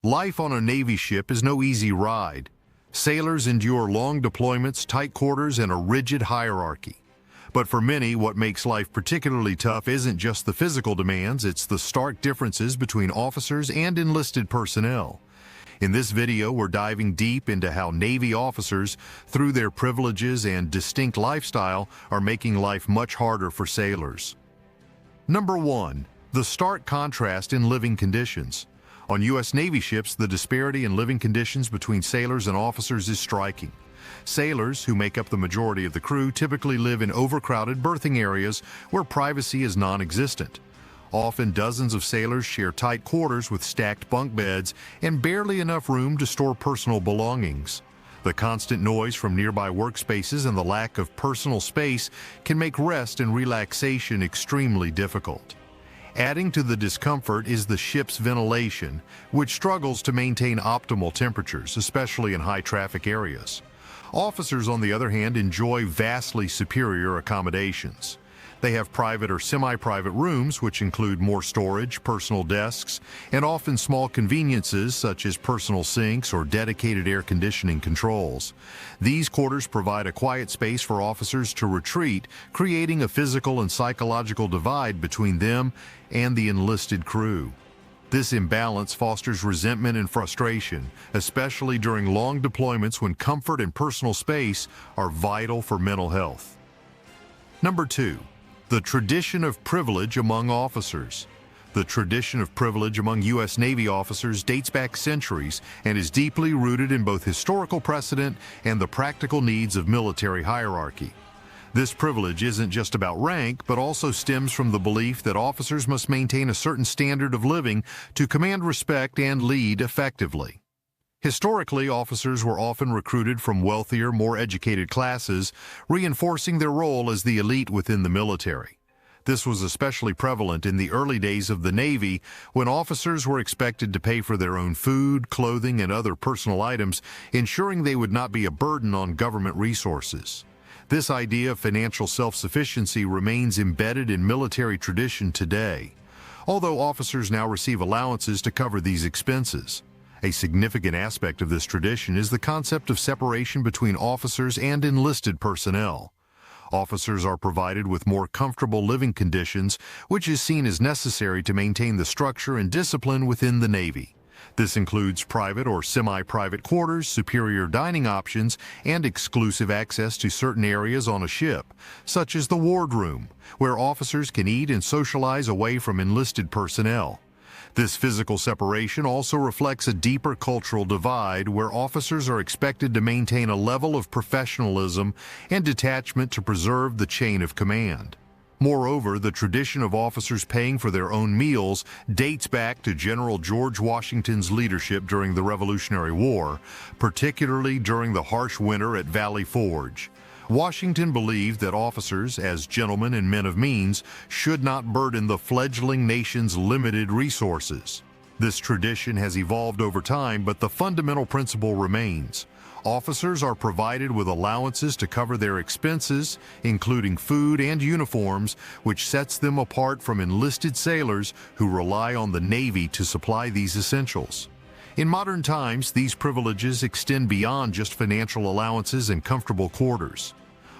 Life on a Navy ship is no easy ride. Sailors endure long deployments, tight quarters, and a rigid hierarchy. But for many, what makes life particularly tough isn't just the physical demands, it's the stark differences between officers and enlisted personnel. In this video, we're diving deep into how Navy officers, through their privileges and distinct lifestyle, are making life much harder for sailors. Number 1. The stark contrast in living conditions. On U.S. Navy ships, the disparity in living conditions between sailors and officers is striking. Sailors, who make up the majority of the crew, typically live in overcrowded berthing areas where privacy is non-existent. Often dozens of sailors share tight quarters with stacked bunk beds and barely enough room to store personal belongings. The constant noise from nearby workspaces and the lack of personal space can make rest and relaxation extremely difficult. Adding to the discomfort is the ship's ventilation, which struggles to maintain optimal temperatures, especially in high-traffic areas. Officers, on the other hand, enjoy vastly superior accommodations. They have private or semi-private rooms, which include more storage, personal desks, and often small conveniences such as personal sinks or dedicated air conditioning controls. These quarters provide a quiet space for officers to retreat, creating a physical and psychological divide between them and the enlisted crew. This imbalance fosters resentment and frustration, especially during long deployments when comfort and personal space are vital for mental health. Number 2. The tradition of privilege among officers. The tradition of privilege among U.S. Navy officers dates back centuries and is deeply rooted in both historical precedent and the practical needs of military hierarchy. This privilege isn't just about rank, but also stems from the belief that officers must maintain a certain standard of living to command respect and lead effectively. Historically, officers were often recruited from wealthier, more educated classes, reinforcing their role as the elite within the military. This was especially prevalent in the early days of the Navy, when officers were expected to pay for their own food, clothing, and other personal items, ensuring they would not be a burden on government resources. This idea of financial self-sufficiency remains embedded in military tradition today, although officers now receive allowances to cover these expenses. A significant aspect of this tradition is the concept of separation between officers and enlisted personnel. Officers are provided with more comfortable living conditions, which is seen as necessary to maintain the structure and discipline within the Navy. This includes private or semi-private quarters, superior dining options, and exclusive access to certain areas on a ship, such as the wardroom, where officers can eat and socialize away from enlisted personnel. This physical separation also reflects a deeper cultural divide where officers are expected to maintain a level of professionalism and detachment to preserve the chain of command. Moreover, the tradition of officers paying for their own meals dates back to General George Washington's leadership during the Revolutionary War, particularly during the harsh winter at Valley Forge. Washington believed that officers, as gentlemen and men of means, should not burden the fledgling nation's limited resources. This tradition has evolved over time, but the fundamental principle remains. Officers are provided with allowances to cover their expenses, including food and uniforms, which sets them apart from enlisted sailors who rely on the Navy to supply these essentials. In modern times, these privileges extend beyond just financial allowances and comfortable quarters.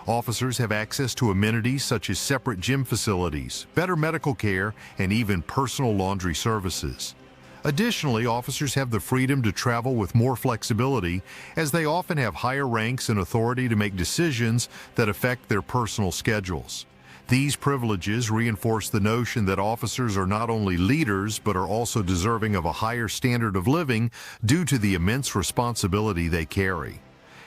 Officers have access to amenities such as separate gym facilities, better medical care, and even personal laundry services. Additionally, officers have the freedom to travel with more flexibility, as they often have higher ranks and authority to make decisions that affect their personal schedules. These privileges reinforce the notion that officers are not only leaders, but are also deserving of a higher standard of living due to the immense responsibility they carry.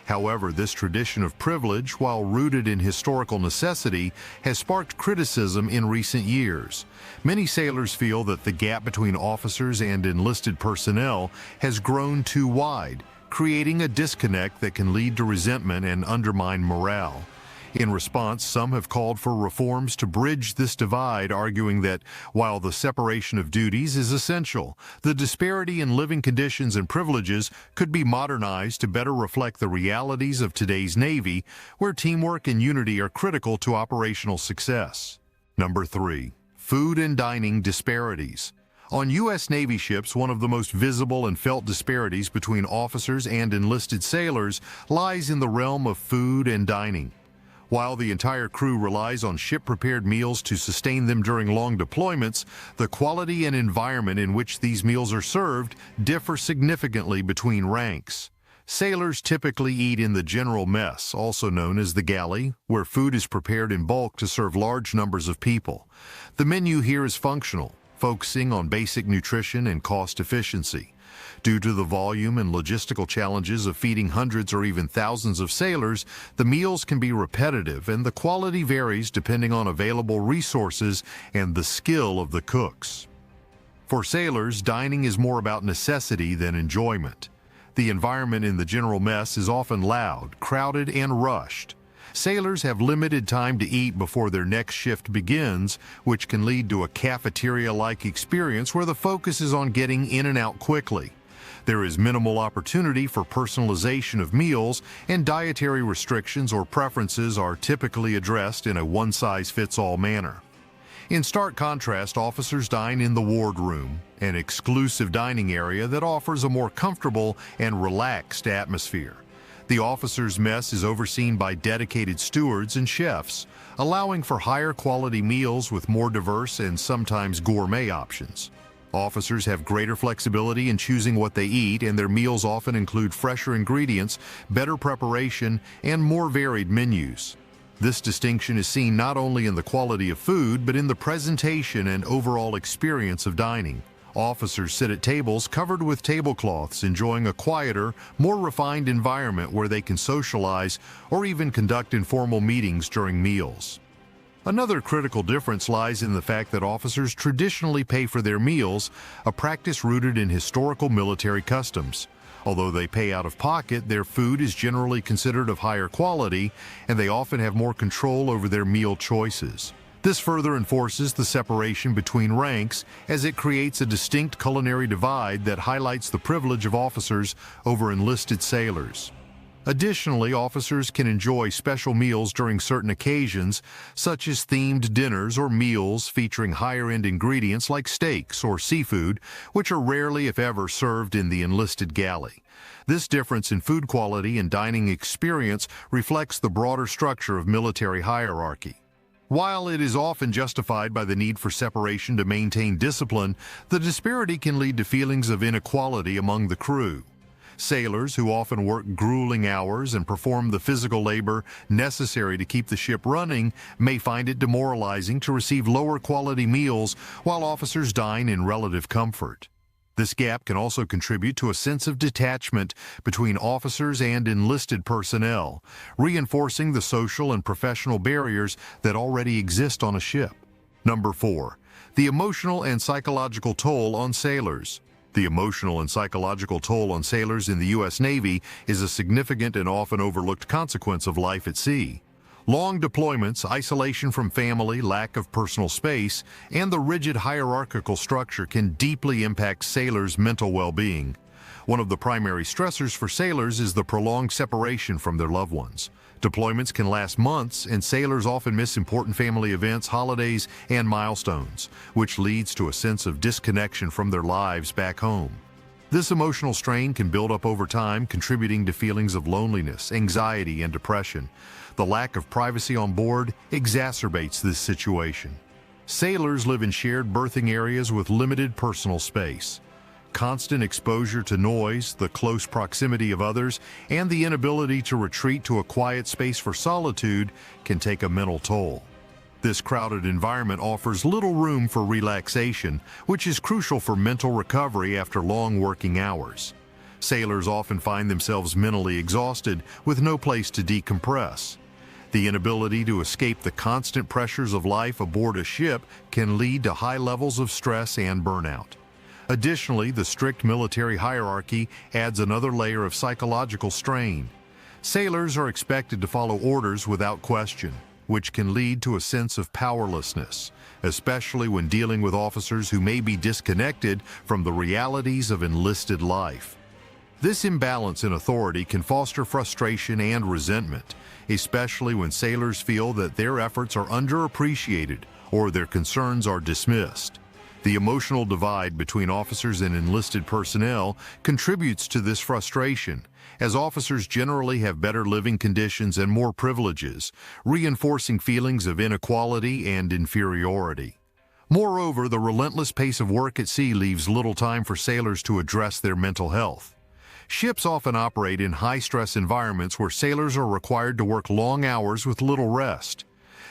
However, this tradition of privilege, while rooted in historical necessity, has sparked criticism in recent years. Many sailors feel that the gap between officers and enlisted personnel has grown too wide, creating a disconnect that can lead to resentment and undermine morale. In response, some have called for reforms to bridge this divide, arguing that while the separation of duties is essential, the disparity in living conditions and privileges could be modernized to better reflect the realities of today's Navy, where teamwork and unity are critical to operational success. Number 3. Food and dining disparities. On U.S. Navy ships, one of the most visible and felt disparities between officers and enlisted sailors lies in the realm of food and dining. While the entire crew relies on ship-prepared meals to sustain them during long deployments, the quality and environment in which these meals are served differ significantly between ranks. Sailors typically eat in the general mess, also known as the galley, where food is prepared in bulk to serve large numbers of people. The menu here is functional, focusing on basic nutrition and cost efficiency. Due to the volume and logistical challenges of feeding hundreds or even thousands of sailors, the meals can be repetitive and the quality varies depending on available resources and the skill of the cooks. For sailors, dining is more about necessity than enjoyment. The environment in the general mess is often loud, crowded, and rushed. Sailors have limited time to eat before their next shift begins, which can lead to a cafeteria-like experience where the focus is on getting in and out quickly. There is minimal opportunity for personalization of meals, and dietary restrictions or preferences are typically addressed in a one-size-fits-all manner. In stark contrast, officers dine in the wardroom, an exclusive dining area that offers a more comfortable and relaxed atmosphere. The officers' mess is overseen by dedicated stewards and chefs, allowing for higher quality meals with more diverse and sometimes gourmet options. Officers have greater flexibility in choosing what they eat, and their meals often include fresher ingredients, better preparation, and more varied menus. This distinction is seen not only in the quality of food, but in the presentation and overall experience of dining. Officers sit at tables covered with tablecloths, enjoying a quieter, more refined environment where they can socialize or even conduct informal meetings during meals. Another critical difference lies in the fact that officers traditionally pay for their meals, a practice rooted in historical military customs. Although they pay out of pocket, their food is generally considered of higher quality, and they often have more control over their meal choices. This further enforces the separation between ranks, as it creates a distinct culinary divide that highlights the privilege of officers over enlisted sailors. Additionally, officers can enjoy special meals during certain occasions, such as themed dinners or meals featuring higher-end ingredients like steaks or seafood, which are rarely, if ever, served in the enlisted galley. This difference in food quality and dining experience reflects the broader structure of military hierarchy. While it is often justified by the need for separation to maintain discipline, the disparity can lead to feelings of inequality among the crew. Sailors, who often work grueling hours and perform the physical labor necessary to keep the ship running, may find it demoralizing to receive lower quality meals while officers dine in relative comfort. This gap can also contribute to a sense of detachment between officers and enlisted personnel, reinforcing the social and professional barriers that already exist on a ship. Number 4. The emotional and psychological toll on sailors. The emotional and psychological toll on sailors in the U.S. Navy is a significant and often overlooked consequence of life at sea. Long deployments, isolation from family, lack of personal space, and the rigid hierarchical structure can deeply impact sailors' mental well-being. One of the primary stressors for sailors is the prolonged separation from their loved ones. Deployments can last months, and sailors often miss important family events, holidays, and milestones, which leads to a sense of disconnection from their lives back home. This emotional strain can build up over time, contributing to feelings of loneliness, anxiety, and depression. The lack of privacy on board exacerbates this situation. Sailors live in shared berthing areas with limited personal space. Constant exposure to noise, the close proximity of others, and the inability to retreat to a quiet space for solitude can take a mental toll. This crowded environment offers little room for relaxation, which is crucial for mental recovery after long working hours. Sailors often find themselves mentally exhausted with no place to decompress. The inability to escape the constant pressures of life aboard a ship can lead to high levels of stress and burnout. Additionally, the strict military hierarchy adds another layer of psychological strain. Sailors are expected to follow orders without question, which can lead to a sense of powerlessness, especially when dealing with officers who may be disconnected from the realities of enlisted life. This imbalance in authority can foster frustration and resentment, especially when sailors feel that their efforts are underappreciated or their concerns are dismissed. The emotional divide between officers and enlisted personnel contributes to this frustration, as officers generally have better living conditions and more privileges, reinforcing feelings of inequality and inferiority. Moreover, the relentless pace of work at sea leaves little time for sailors to address their mental health. Ships often operate in high-stress environments where sailors are required to work long hours with little rest.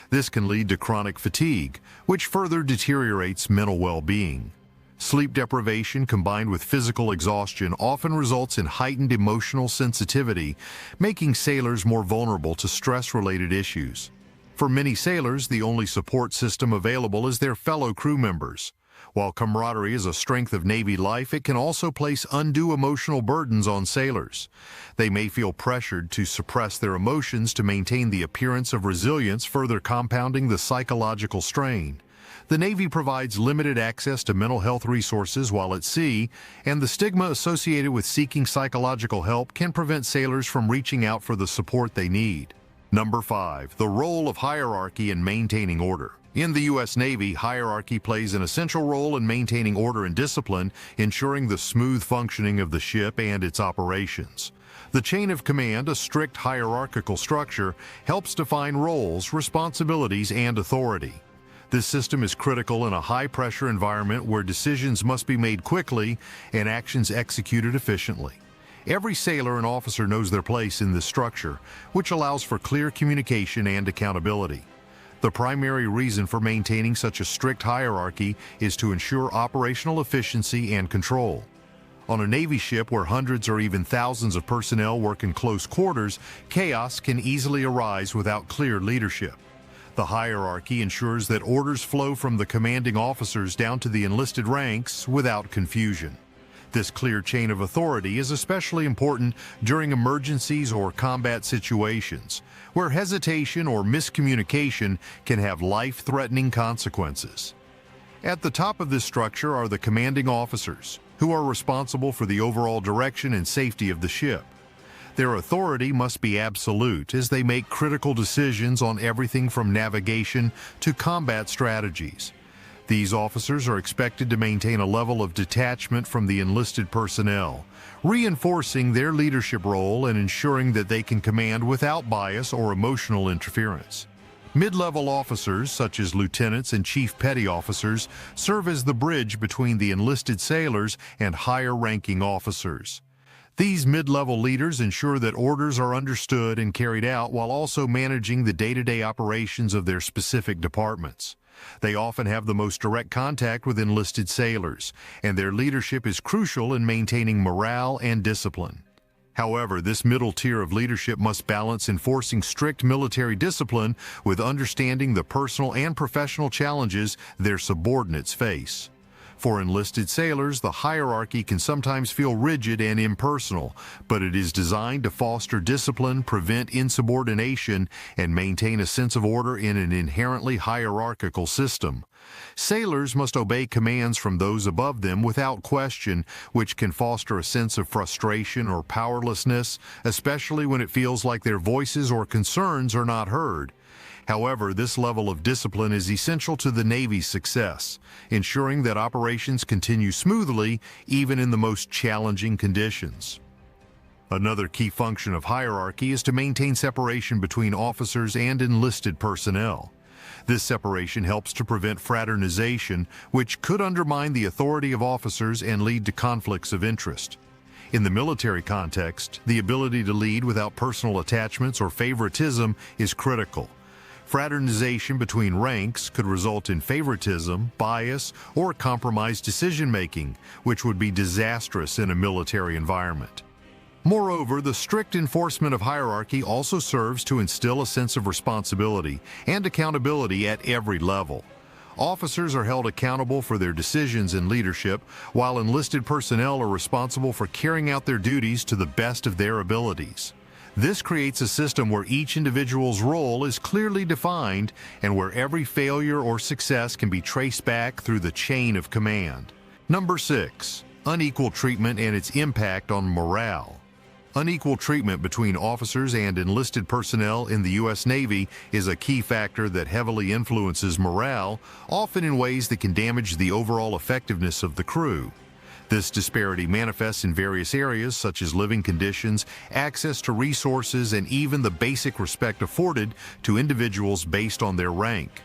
This can lead to chronic fatigue, which further deteriorates mental well-being. Sleep deprivation combined with physical exhaustion often results in heightened emotional sensitivity, making sailors more vulnerable to stress-related issues. For many sailors, the only support system available is their fellow crew members. While camaraderie is a strength of Navy life, it can also place undue emotional burdens on sailors. They may feel pressured to suppress their emotions to maintain the appearance of resilience, further compounding the psychological strain. The Navy provides limited access to mental health resources while at sea, and the stigma associated with seeking psychological help can prevent sailors from reaching out for the support they need. Number 5. The role of hierarchy in maintaining order. In the U.S. Navy, hierarchy plays an essential role in maintaining order and discipline, ensuring the smooth functioning of the ship and its operations. The chain of command, a strict hierarchical structure, helps define roles, responsibilities, and authority. This system is critical in a high-pressure environment where decisions must be made quickly and actions executed efficiently. Every sailor and officer knows their place in this structure, which allows for clear communication and accountability. The primary reason for maintaining such a strict hierarchy is to ensure operational efficiency and control. On a Navy ship where hundreds or even thousands of personnel work in close quarters, chaos can easily arise without clear leadership. The hierarchy ensures that orders flow from the commanding officers down to the enlisted ranks without confusion. This clear chain of authority is especially important during emergencies or combat situations, where hesitation or miscommunication can have life-threatening consequences. At the top of this structure are the commanding officers, who are responsible for the overall direction and safety of the ship. Their authority must be absolute as they make critical decisions on everything from navigation to combat strategies. These officers are expected to maintain a level of detachment from the enlisted personnel, reinforcing their leadership role and ensuring that they can command without bias or emotional interference. Mid-level officers, such as lieutenants and chief petty officers, serve as the bridge between the enlisted sailors and higher-ranking officers. These mid-level leaders ensure that orders are understood and carried out while also managing the day-to-day operations of their specific departments. They often have the most direct contact with enlisted sailors, and their leadership is crucial in maintaining morale and discipline. However, this middle tier of leadership must balance enforcing strict military discipline with understanding the personal and professional challenges their subordinates face. For enlisted sailors, the hierarchy can sometimes feel rigid and impersonal, but it is designed to foster discipline, prevent insubordination, and maintain a sense of order in an inherently hierarchical system. Sailors must obey commands from those above them without question, which can foster a sense of frustration or powerlessness, especially when it feels like their voices or concerns are not heard. However, this level of discipline is essential to the Navy's success, ensuring that operations continue smoothly even in the most challenging conditions. Another key function of hierarchy is to maintain separation between officers and enlisted personnel. This separation helps to prevent fraternization, which could undermine the authority of officers and lead to conflicts of interest. In the military context, the ability to lead without personal attachments or favoritism is critical. Fraternization between ranks could result in favoritism, bias, or compromised decision-making, which would be disastrous in a military environment. Moreover, the strict enforcement of hierarchy also serves to instill a sense of responsibility and accountability at every level. Officers are held accountable for their decisions and leadership, while enlisted personnel are responsible for carrying out their duties to the best of their abilities. This creates a system where each individual's role is clearly defined and where every failure or success can be traced back through the chain of command. Number 6. Unequal treatment and its impact on morale. Unequal treatment between officers and enlisted personnel in the U.S. Navy is a key factor that heavily influences morale, often in ways that can damage the overall effectiveness of the crew. This disparity manifests in various areas such as living conditions, access to resources, and even the basic respect afforded to individuals based on their rank.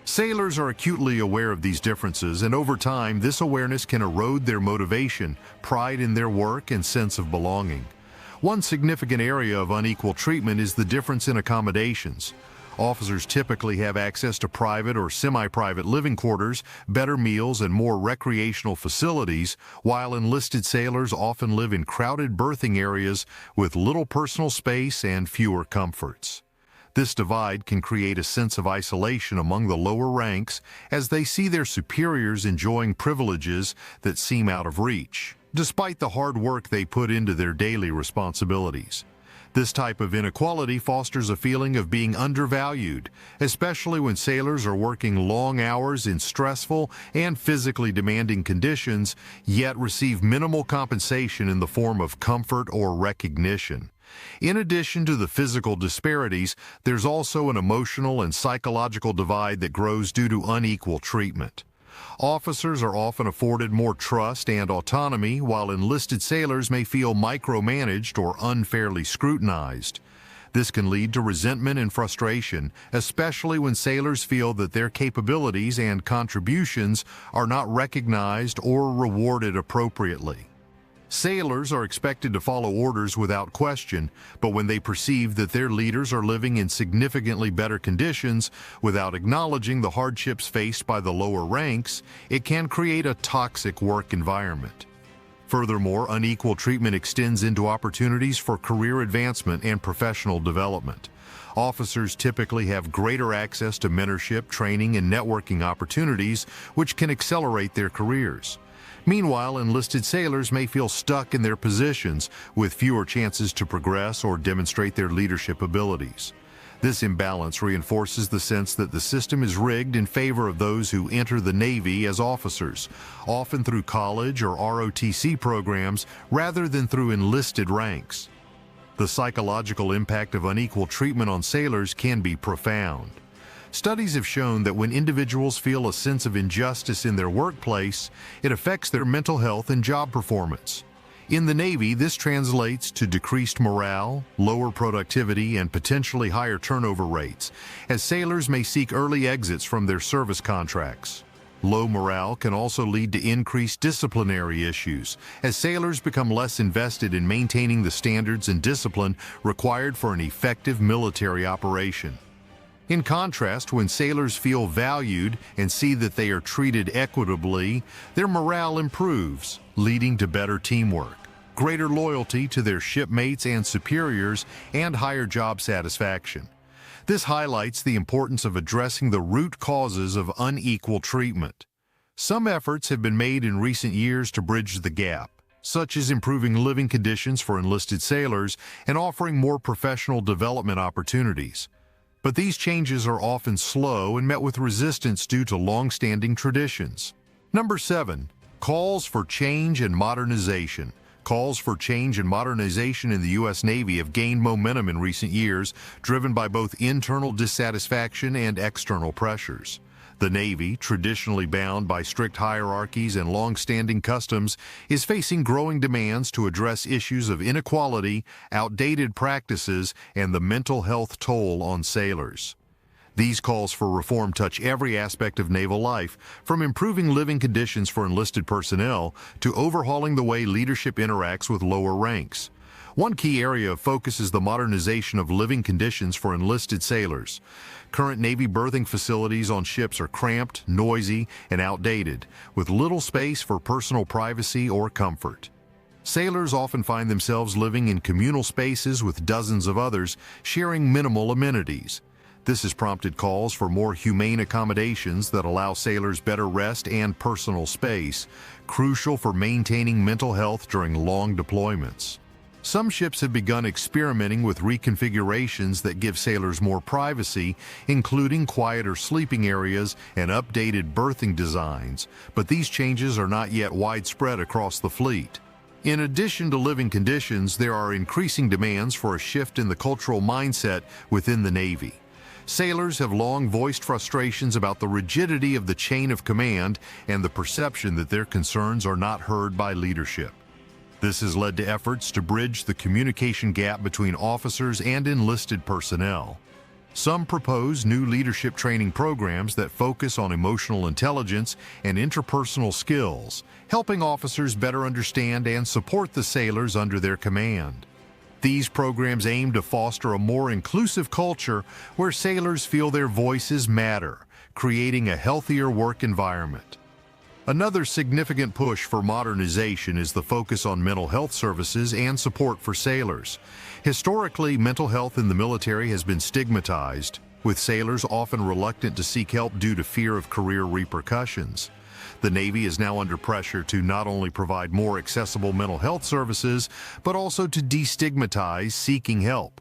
Sailors are acutely aware of these differences, and over time, this awareness can erode their motivation, pride in their work, and sense of belonging. One significant area of unequal treatment is the difference in accommodations. Officers typically have access to private or semi-private living quarters, better meals, and more recreational facilities, while enlisted sailors often live in crowded berthing areas with little personal space and fewer comforts. This divide can create a sense of isolation among the lower ranks as they see their superiors enjoying privileges that seem out of reach, despite the hard work they put into their daily responsibilities. This type of inequality fosters a feeling of being undervalued, especially when sailors are working long hours in stressful and physically demanding conditions, yet receive minimal compensation in the form of comfort or recognition. In addition to the physical disparities, there's also an emotional and psychological divide that grows due to unequal treatment. Officers are often afforded more trust and autonomy, while enlisted sailors may feel micromanaged or unfairly scrutinized. This can lead to resentment and frustration, especially when sailors feel that their capabilities and contributions are not recognized or rewarded appropriately. Sailors are expected to follow orders without question, but when they perceive that their leaders are living in significantly better conditions without acknowledging the hardships faced by the lower ranks, it can create a toxic work environment. Furthermore, unequal treatment extends into opportunities for career advancement and professional development. Officers typically have greater access to mentorship, training, and networking opportunities, which can accelerate their careers. Meanwhile, enlisted sailors may feel stuck in their positions with fewer chances to progress or demonstrate their leadership abilities. This imbalance reinforces the sense that the system is rigged in favor of those who enter the Navy as officers, often through college or ROTC programs rather than through enlisted ranks. The psychological impact of unequal treatment on sailors can be profound. Studies have shown that when individuals feel a sense of injustice in their workplace, it affects their mental health and job performance. In the Navy, this translates to decreased morale, lower productivity, and potentially higher turnover rates, as sailors may seek early exits from their service contracts. Low morale can also lead to increased disciplinary issues, as sailors become less invested in maintaining the standards and discipline required for an effective military operation. In contrast, when sailors feel valued and see that they are treated equitably, their morale improves, leading to better teamwork, greater loyalty to their shipmates and superiors, and higher job satisfaction. This highlights the importance of addressing the root causes of unequal treatment. Some efforts have been made in recent years to bridge the gap, such as improving living conditions for enlisted sailors and offering more professional development opportunities. But these changes are often slow and met with resistance due to long-standing traditions. Number 7. Calls for change and modernization. Calls for change and modernization in the U.S. Navy have gained momentum in recent years, driven by both internal dissatisfaction and external pressures. The Navy, traditionally bound by strict hierarchies and long-standing customs, is facing growing demands to address issues of inequality, outdated practices, and the mental health toll on sailors. These calls for reform touch every aspect of naval life, from improving living conditions for enlisted personnel to overhauling the way leadership interacts with lower ranks. One key area of focus is the modernization of living conditions for enlisted sailors. Current Navy berthing facilities on ships are cramped, noisy, and outdated, with little space for personal privacy or comfort. Sailors often find themselves living in communal spaces with dozens of others, sharing minimal amenities. This has prompted calls for more humane accommodations that allow sailors better rest and personal space, crucial for maintaining mental health during long deployments. Some ships have begun experimenting with reconfigurations that give sailors more privacy, including quieter sleeping areas and updated berthing designs, but these changes are not yet widespread across the fleet. In addition to living conditions, there are increasing demands for a shift in the cultural mindset within the Navy. Sailors have long voiced frustrations about the rigidity of the chain of command and the perception that their concerns are not heard by leadership. This has led to efforts to bridge the communication gap between officers and enlisted personnel. Some propose new leadership training programs that focus on emotional intelligence and interpersonal skills, helping officers better understand and support the sailors under their command. These programs aim to foster a more inclusive culture where sailors feel their voices matter, creating a healthier work environment. Another significant push for modernization is the focus on mental health services and support for sailors. Historically, mental health in the military has been stigmatized, with sailors often reluctant to seek help due to fear of career repercussions. The Navy is now under pressure to not only provide more accessible mental health services, but also to destigmatize seeking help.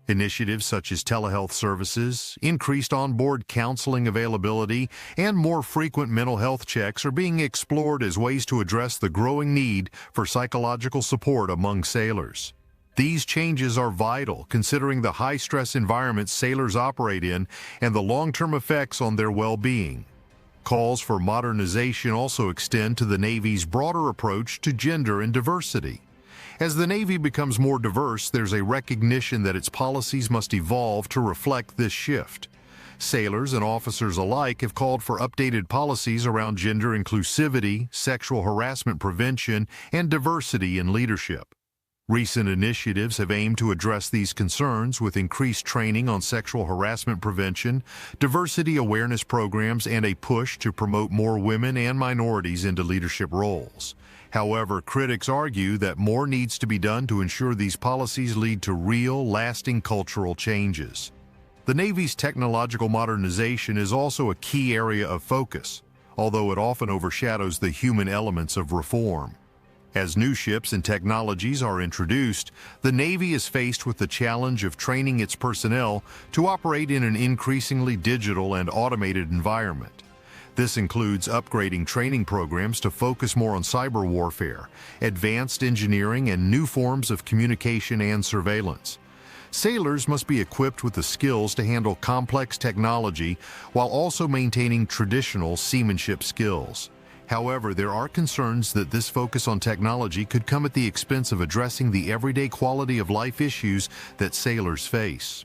Initiatives such as telehealth services, increased onboard counseling availability, and more frequent mental health checks are being explored as ways to address the growing need for psychological support among sailors. These changes are vital considering the high-stress environments sailors operate in and the long-term effects on their well-being. Calls for modernization also extend to the Navy's broader approach to gender and diversity. As the Navy becomes more diverse, there's a recognition that its policies must evolve to reflect this shift. Sailors and officers alike have called for updated policies around gender inclusivity, sexual harassment prevention, and diversity in leadership. Recent initiatives have aimed to address these concerns with increased training on sexual harassment prevention, diversity awareness programs, and a push to promote more women and minorities into leadership roles. However, critics argue that more needs to be done to ensure these policies lead to real, lasting cultural changes. The Navy's technological modernization is also a key area of focus, although it often overshadows the human elements of reform. As new ships and technologies are introduced, the Navy is faced with the challenge of training its personnel to operate in an increasingly digital and automated environment. This includes upgrading training programs to focus more on cyber warfare, advanced engineering, and new forms of communication and surveillance. Sailors must be equipped with the skills to handle complex technology while also maintaining traditional seamanship skills. However, there are concerns that this focus on technology could come at the expense of addressing the everyday quality of life issues that sailors face.